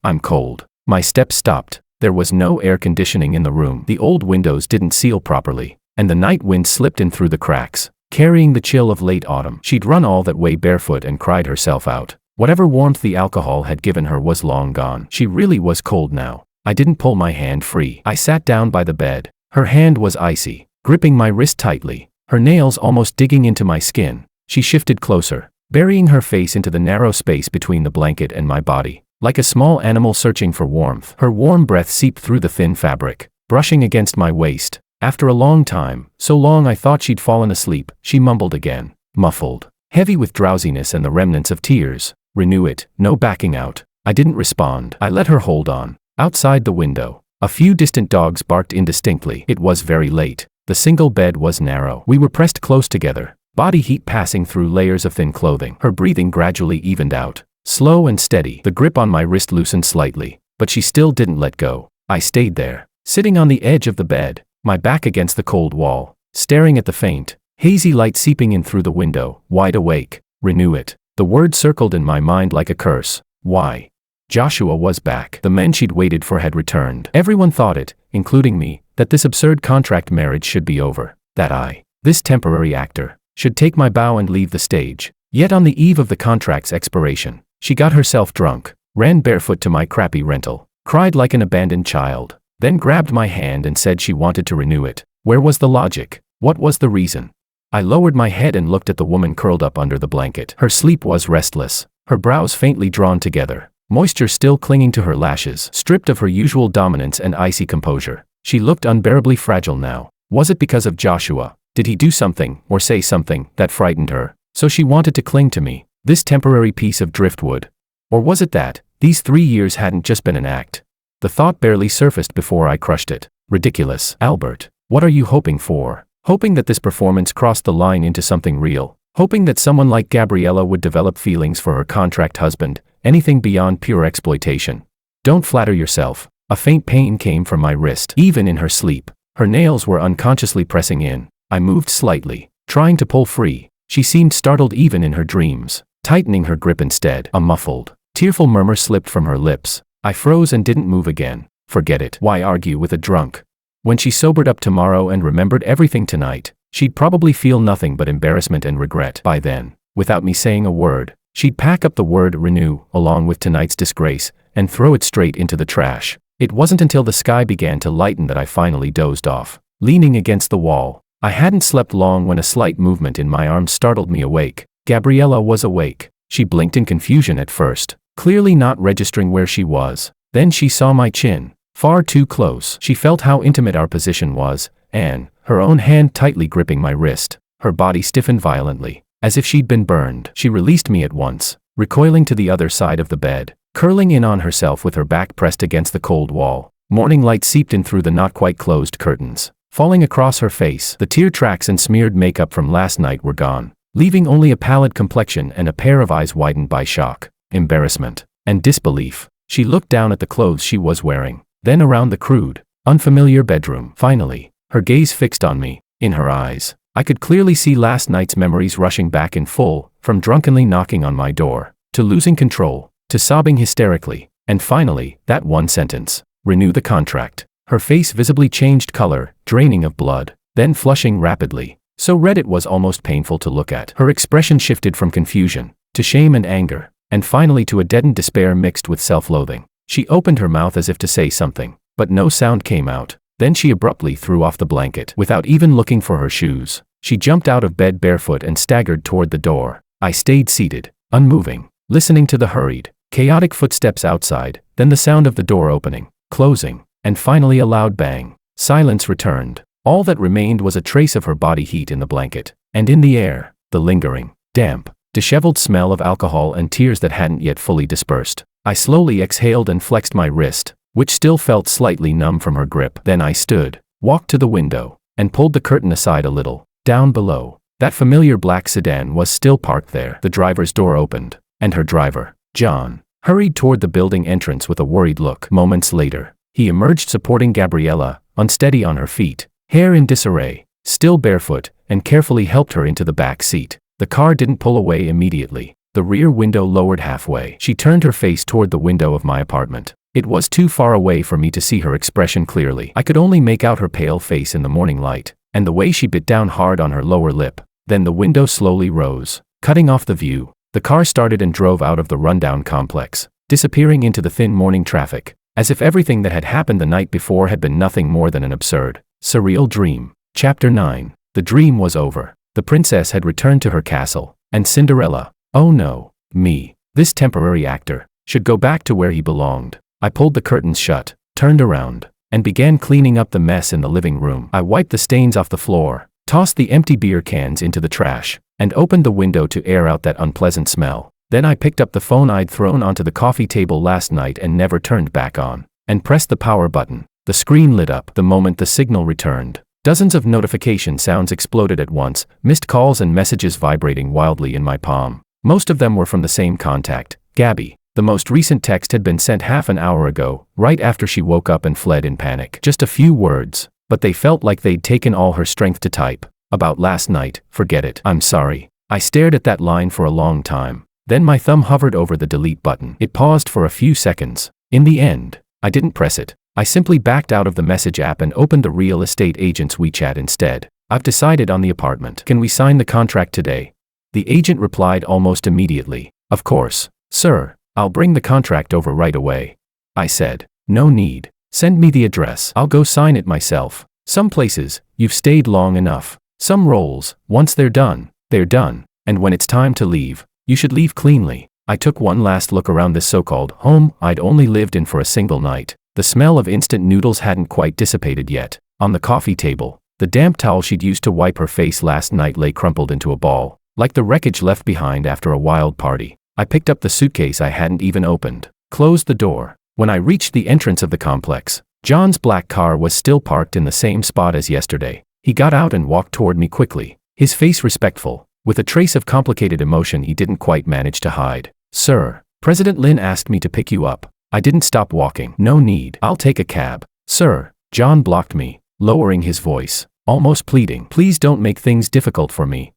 I'm cold. My steps stopped. There was no air conditioning in the room. The old windows didn't seal properly, and the night wind slipped in through the cracks, carrying the chill of late autumn. She'd run all that way barefoot and cried herself out. Whatever warmth the alcohol had given her was long gone. She really was cold now. I didn't pull my hand free. I sat down by the bed. Her hand was icy, gripping my wrist tightly, her nails almost digging into my skin. She shifted closer, burying her face into the narrow space between the blanket and my body. Like a small animal searching for warmth, her warm breath seeped through the thin fabric, brushing against my waist. After a long time, so long I thought she'd fallen asleep, she mumbled again, muffled, heavy with drowsiness and the remnants of tears, renew it, no backing out. I didn't respond. I let her hold on. Outside the window, a few distant dogs barked indistinctly. It was very late. The single bed was narrow. We were pressed close together, body heat passing through layers of thin clothing. Her breathing gradually evened out. Slow and steady. The grip on my wrist loosened slightly, but she still didn't let go. I stayed there, sitting on the edge of the bed, my back against the cold wall, staring at the faint, hazy light seeping in through the window, wide awake. Renew it. The word circled in my mind like a curse. Why? Joshua was back. The men she'd waited for had returned. Everyone thought it, including me, that this absurd contract marriage should be over. That I, this temporary actor, should take my bow and leave the stage. Yet on the eve of the contract's expiration, she got herself drunk, ran barefoot to my crappy rental, cried like an abandoned child, then grabbed my hand and said she wanted to renew it. Where was the logic? What was the reason? I lowered my head and looked at the woman curled up under the blanket. Her sleep was restless, her brows faintly drawn together, moisture still clinging to her lashes. Stripped of her usual dominance and icy composure, she looked unbearably fragile now. Was it because of Joshua? Did he do something, or say something, that frightened her, so she wanted to cling to me, this temporary piece of driftwood? Or was it that these 3 years hadn't just been an act? The thought barely surfaced before I crushed it. Ridiculous. Albert, what are you hoping for? Hoping that this performance crossed the line into something real? Hoping that someone like Gabriela would develop feelings for her contract husband? Anything beyond pure exploitation? Don't flatter yourself. A faint pain came from my wrist. Even in her sleep, her nails were unconsciously pressing in. I moved slightly, trying to pull free. She seemed startled even in her dreams, tightening her grip instead. A muffled, tearful murmur slipped from her lips. I froze and didn't move again. Forget it. Why argue with a drunk? When she sobered up tomorrow and remembered everything tonight, she'd probably feel nothing but embarrassment and regret. By then, without me saying a word, she'd pack up the word renew, along with tonight's disgrace, and throw it straight into the trash. It wasn't until the sky began to lighten that I finally dozed off, leaning against the wall. I hadn't slept long when a slight movement in my arm startled me awake. Gabriela was awake. She blinked in confusion at first, clearly not registering where she was. Then she saw my chin, far too close. She felt how intimate our position was, and, her own hand tightly gripping my wrist, her body stiffened violently, as if she'd been burned. She released me at once, recoiling to the other side of the bed, curling in on herself with her back pressed against the cold wall. Morning light seeped in through the not quite closed curtains, falling across her face. The tear tracks and smeared makeup from last night were gone, leaving only a pallid complexion and a pair of eyes widened by shock, embarrassment, and disbelief. She looked down at the clothes she was wearing, then around the crude, unfamiliar bedroom. Finally, her gaze fixed on me. In her eyes, I could clearly see last night's memories rushing back in full, from drunkenly knocking on my door, to losing control, to sobbing hysterically, and finally, that one sentence, renew the contract. Her face visibly changed color, draining of blood, then flushing rapidly, so red it was almost painful to look at. Her expression shifted from confusion, to shame and anger, and finally to a deadened despair mixed with self-loathing. She opened her mouth as if to say something, but no sound came out. Then she abruptly threw off the blanket. Without even looking for her shoes, she jumped out of bed barefoot and staggered toward the door. I stayed seated, unmoving, listening to the hurried, chaotic footsteps outside, then the sound of the door opening, closing, and finally a loud bang. Silence returned. All that remained was a trace of her body heat in the blanket, and in the air, the lingering, damp, disheveled smell of alcohol and tears that hadn't yet fully dispersed. I slowly exhaled and flexed my wrist, which still felt slightly numb from her grip. Then I stood, walked to the window, and pulled the curtain aside a little. Down below, that familiar black sedan was still parked there. The driver's door opened, and her driver, John, hurried toward the building entrance with a worried look. Moments later, he emerged supporting Gabriela, unsteady on her feet, hair in disarray, still barefoot, and carefully helped her into the back seat. The car didn't pull away immediately. The rear window lowered halfway. She turned her face toward the window of my apartment. It was too far away for me to see her expression clearly. I could only make out her pale face in the morning light, and the way she bit down hard on her lower lip. Then the window slowly rose, cutting off the view. The car started and drove out of the rundown complex, disappearing into the thin morning traffic, as if everything that had happened the night before had been nothing more than an absurd, surreal dream. Chapter 9. The dream was over. The princess had returned to her castle, and Cinderella, oh no, me, this temporary actor, should go back to where he belonged. I pulled the curtains shut, turned around, and began cleaning up the mess in the living room. I wiped the stains off the floor, tossed the empty beer cans into the trash, and opened the window to air out that unpleasant smell. Then I picked up the phone I'd thrown onto the coffee table last night and never turned back on, and pressed the power button. The screen lit up the moment the signal returned. Dozens of notification sounds exploded at once, missed calls and messages vibrating wildly in my palm. Most of them were from the same contact, Gabby. The most recent text had been sent half an hour ago, right after she woke up and fled in panic. Just a few words, but they felt like they'd taken all her strength to type. About last night, forget it. I'm sorry. I stared at that line for a long time. Then my thumb hovered over the delete button. It paused for a few seconds. In the end, I didn't press it. I simply backed out of the message app and opened the real estate agent's WeChat instead. I've decided on the apartment. Can we sign the contract today? The agent replied almost immediately. Of course, sir. I'll bring the contract over right away. I said, no need. Send me the address. I'll go sign it myself. Some places, you've stayed long enough. Some roles, once they're done, they're done. And when it's time to leave, you should leave cleanly. I took one last look around this so-called home I'd only lived in for a single night. The smell of instant noodles hadn't quite dissipated yet. On the coffee table, the damp towel she'd used to wipe her face last night lay crumpled into a ball, like the wreckage left behind after a wild party. I picked up the suitcase I hadn't even opened, closed the door. When I reached the entrance of the complex, John's black car was still parked in the same spot as yesterday. He got out and walked toward me quickly, his face respectful, with a trace of complicated emotion he didn't quite manage to hide. Sir, President Lin asked me to pick you up. I didn't stop walking. No need. I'll take a cab. Sir, John blocked me, lowering his voice, almost pleading. Please don't make things difficult for me.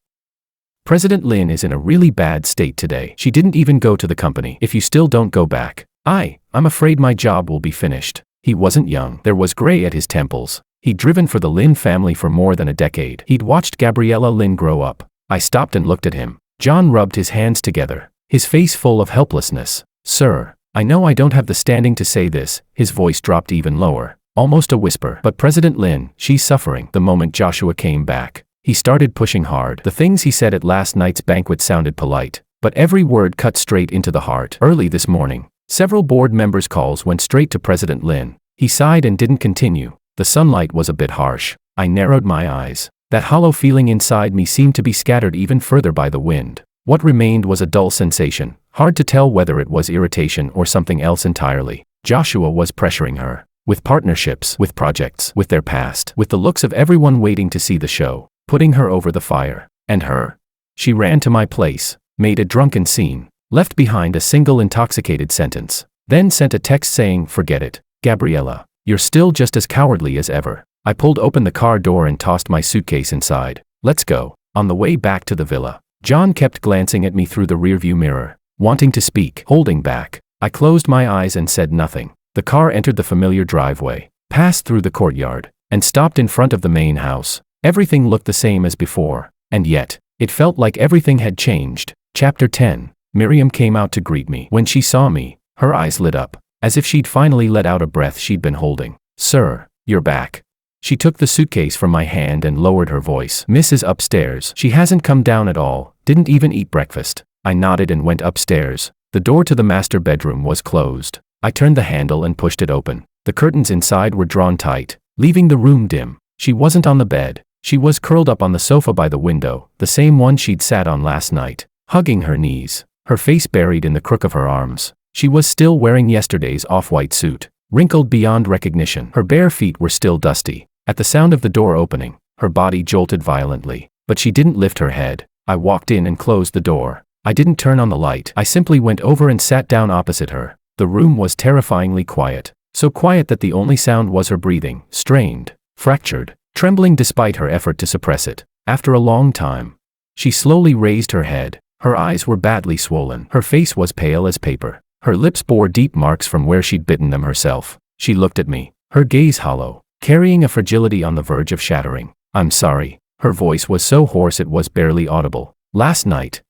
President Lin is in a really bad state today. She didn't even go to the company. If you still don't go back, I'm afraid my job will be finished. He wasn't young. There was gray at his temples. He'd driven for the Lin family for more than a decade. He'd watched Gabriela Lin grow up. I stopped and looked at him. John rubbed his hands together, his face full of helplessness. Sir, I know I don't have the standing to say this. His voice dropped even lower, almost a whisper. But President Lin, she's suffering. The moment Joshua came back, he started pushing hard. The things he said at last night's banquet sounded polite, but every word cut straight into the heart. Early this morning, several board members' calls went straight to President Lin. He sighed and didn't continue. The sunlight was a bit harsh. I narrowed my eyes. That hollow feeling inside me seemed to be scattered even further by the wind. What remained was a dull sensation, hard to tell whether it was irritation or something else entirely. Joshua was pressuring her. With partnerships, with projects, with their past, with the looks of everyone waiting to see the show, putting her over the fire. And her. She ran to my place, made a drunken scene, left behind a single intoxicated sentence, then sent a text saying, forget it, Gabriela, you're still just as cowardly as ever. I pulled open the car door and tossed my suitcase inside. Let's go. On the way back to the villa, John kept glancing at me through the rearview mirror, wanting to speak, holding back. I closed my eyes and said nothing. The car entered the familiar driveway, passed through the courtyard, and stopped in front of the main house. Everything looked the same as before, and yet, it felt like everything had changed. Chapter 10. Miriam came out to greet me. When she saw me, her eyes lit up, as if she'd finally let out a breath she'd been holding. Sir, you're back. She took the suitcase from my hand and lowered her voice. Mrs. Upstairs. She hasn't come down at all, didn't even eat breakfast. I nodded and went upstairs. The door to the master bedroom was closed. I turned the handle and pushed it open. The curtains inside were drawn tight, leaving the room dim. She wasn't on the bed. She was curled up on the sofa by the window, the same one she'd sat on last night, hugging her knees, her face buried in the crook of her arms. She was still wearing yesterday's off-white suit, wrinkled beyond recognition. Her bare feet were still dusty. At the sound of the door opening, her body jolted violently, but she didn't lift her head. I walked in and closed the door. I didn't turn on the light. I simply went over and sat down opposite her. The room was terrifyingly quiet, so quiet that the only sound was her breathing, strained, fractured, trembling despite her effort to suppress it. After a long time, she slowly raised her head. Her eyes were badly swollen. Her face was pale as paper. Her lips bore deep marks from where she'd bitten them herself. She looked at me, her gaze hollow, carrying a fragility on the verge of shattering. I'm sorry. Her voice was so hoarse it was barely audible. Last night,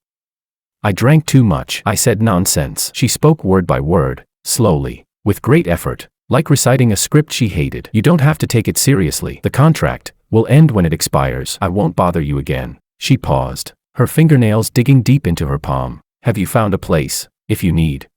I drank too much. I said nonsense. She spoke word by word, slowly, with great effort, like reciting a script she hated. You don't have to take it seriously. The contract will end when it expires. I won't bother you again. She paused, her fingernails digging deep into her palm. Have you found a place? If you need,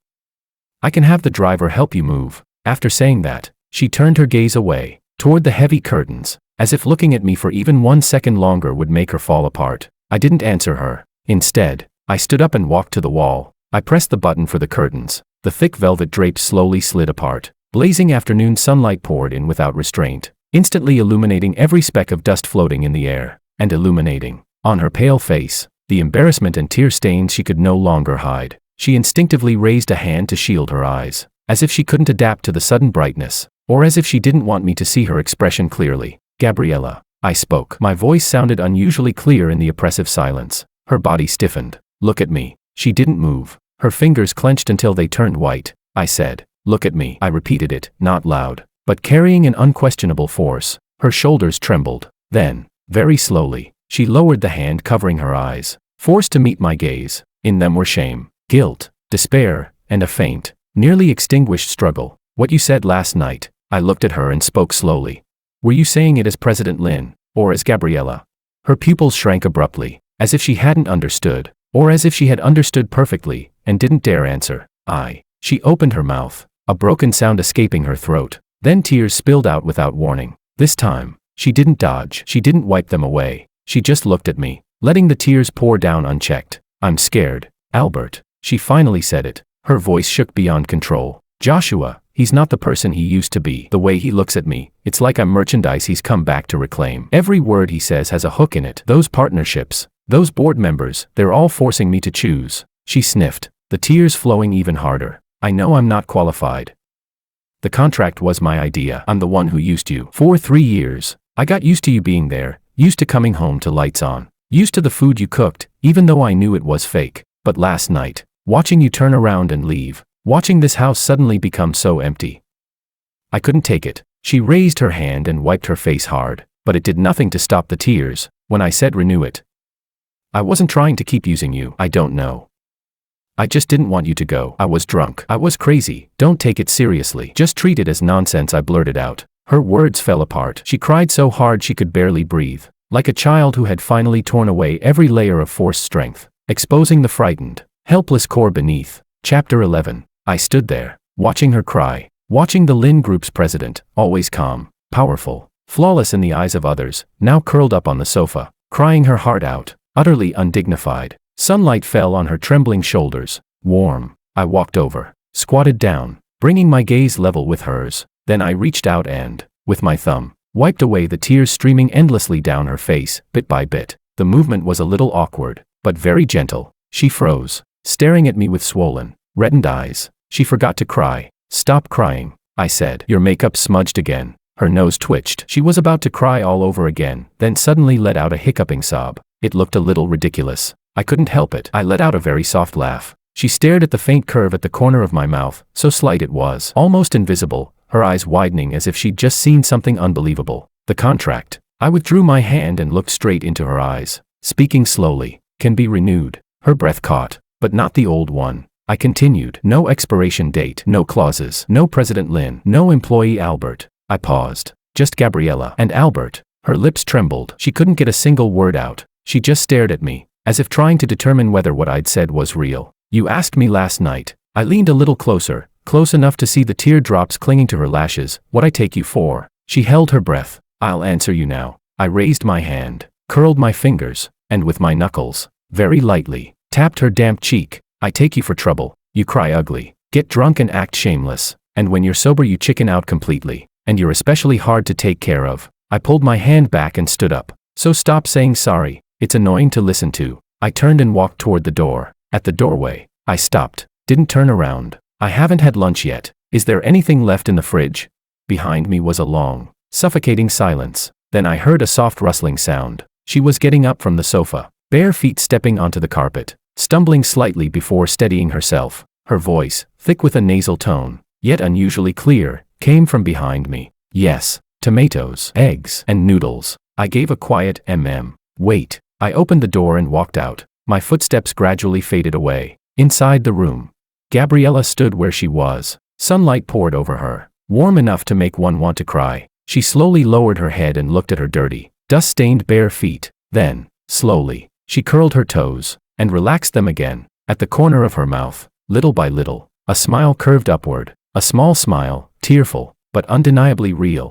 I can have the driver help you move. After saying that, she turned her gaze away, toward the heavy curtains, as if looking at me for even 1 second longer would make her fall apart. I didn't answer her. Instead, I stood up and walked to the wall, I pressed the button for the curtains. The thick velvet drapes slowly slid apart. Blazing afternoon sunlight poured in without restraint, instantly illuminating every speck of dust floating in the air, and illuminating, on her pale face, the embarrassment and tear stains she could no longer hide. She instinctively raised a hand to shield her eyes, as if she couldn't adapt to the sudden brightness, or as if she didn't want me to see her expression clearly. "Gabriela," I spoke. My voice sounded unusually clear in the oppressive silence. Her body stiffened. "Look at me." She didn't move. Her fingers clenched until they turned white. I said, "Look at me." I repeated it, not loud, but carrying an unquestionable force. Her shoulders trembled. Then, very slowly, she lowered the hand covering her eyes, forced to meet my gaze. In them were shame, guilt, despair, and a faint, nearly extinguished struggle. "What you said last night." I looked at her and spoke slowly. "Were you saying it as President Lin, or as Gabriela?" Her pupils shrank abruptly, as if she hadn't understood, or as if she had understood perfectly, and didn't dare answer. She opened her mouth, a broken sound escaping her throat. Then tears spilled out without warning. This time, she didn't dodge. She didn't wipe them away. She just looked at me, letting the tears pour down unchecked. "I'm scared, Albert." She finally said it. Her voice shook beyond control. "Joshua, he's not the person he used to be. The way he looks at me, it's like I'm merchandise he's come back to reclaim. Every word he says has a hook in it. Those partnerships, those board members, they're all forcing me to choose." She sniffed, the tears flowing even harder. "I know I'm not qualified. The contract was my idea. I'm the one who used you. For 3 years, I got used to you being there, used to coming home to lights on, used to the food you cooked, even though I knew it was fake. But last night, watching you turn around and leave, watching this house suddenly become so empty, I couldn't take it." She raised her hand and wiped her face hard, but it did nothing to stop the tears. "When I said renew it, I wasn't trying to keep using you. I don't know. I just didn't want you to go. I was drunk. I was crazy. Don't take it seriously. Just treat it as nonsense," I blurted out. Her words fell apart. She cried so hard she could barely breathe, like a child who had finally torn away every layer of forced strength, exposing the frightened, helpless core beneath. Chapter 11. I stood there, watching her cry, watching the Lin Group's president, always calm, powerful, flawless in the eyes of others, now curled up on the sofa, crying her heart out, utterly undignified. Sunlight fell on her trembling shoulders, warm. I walked over, squatted down, bringing my gaze level with hers. Then I reached out and, with my thumb, wiped away the tears streaming endlessly down her face, bit by bit. The movement was a little awkward, but very gentle. She froze, staring at me with swollen, reddened eyes. She forgot to cry. "Stop crying," I said. "Your makeup smudged again." Her nose twitched. She was about to cry all over again, then suddenly let out a hiccuping sob. It looked a little ridiculous. I couldn't help it. I let out a very soft laugh. She stared at the faint curve at the corner of my mouth, so slight it was, almost invisible, her eyes widening as if she'd just seen something unbelievable. "The contract." I withdrew my hand and looked straight into her eyes, speaking slowly. "Can be renewed." Her breath caught, but not the old one. I continued. "No expiration date, no clauses, no President Lin, no employee Albert." I paused. "Just Gabriela and Albert." Her lips trembled. She couldn't get a single word out. She just stared at me, as if trying to determine whether what I'd said was real. "You asked me last night." I leaned a little closer, close enough to see the teardrops clinging to her lashes. "What I take you for?" She held her breath. "I'll answer you now." I raised my hand, curled my fingers, and with my knuckles, very lightly, tapped her damp cheek. "I take you for trouble. You cry ugly, get drunk and act shameless, and when you're sober you chicken out completely, and you're especially hard to take care of." I pulled my hand back and stood up. "So stop saying sorry. It's annoying to listen to." I turned and walked toward the door. At the doorway, I stopped, didn't turn around. "I haven't had lunch yet. Is there anything left in the fridge?" Behind me was a long, suffocating silence. Then I heard a soft rustling sound. She was getting up from the sofa, bare feet stepping onto the carpet, stumbling slightly before steadying herself. Her voice, thick with a nasal tone, yet unusually clear, came from behind me. "Yes, tomatoes, eggs, and noodles." I gave a quiet "Wait." I opened the door and walked out. My footsteps gradually faded away. Inside the room, Gabriela stood where she was. Sunlight poured over her, warm enough to make one want to cry. She slowly lowered her head and looked at her dirty, dust-stained bare feet. Then, slowly, she curled her toes and relaxed them again. At the corner of her mouth, little by little, a smile curved upward, a small smile, tearful, but undeniably real.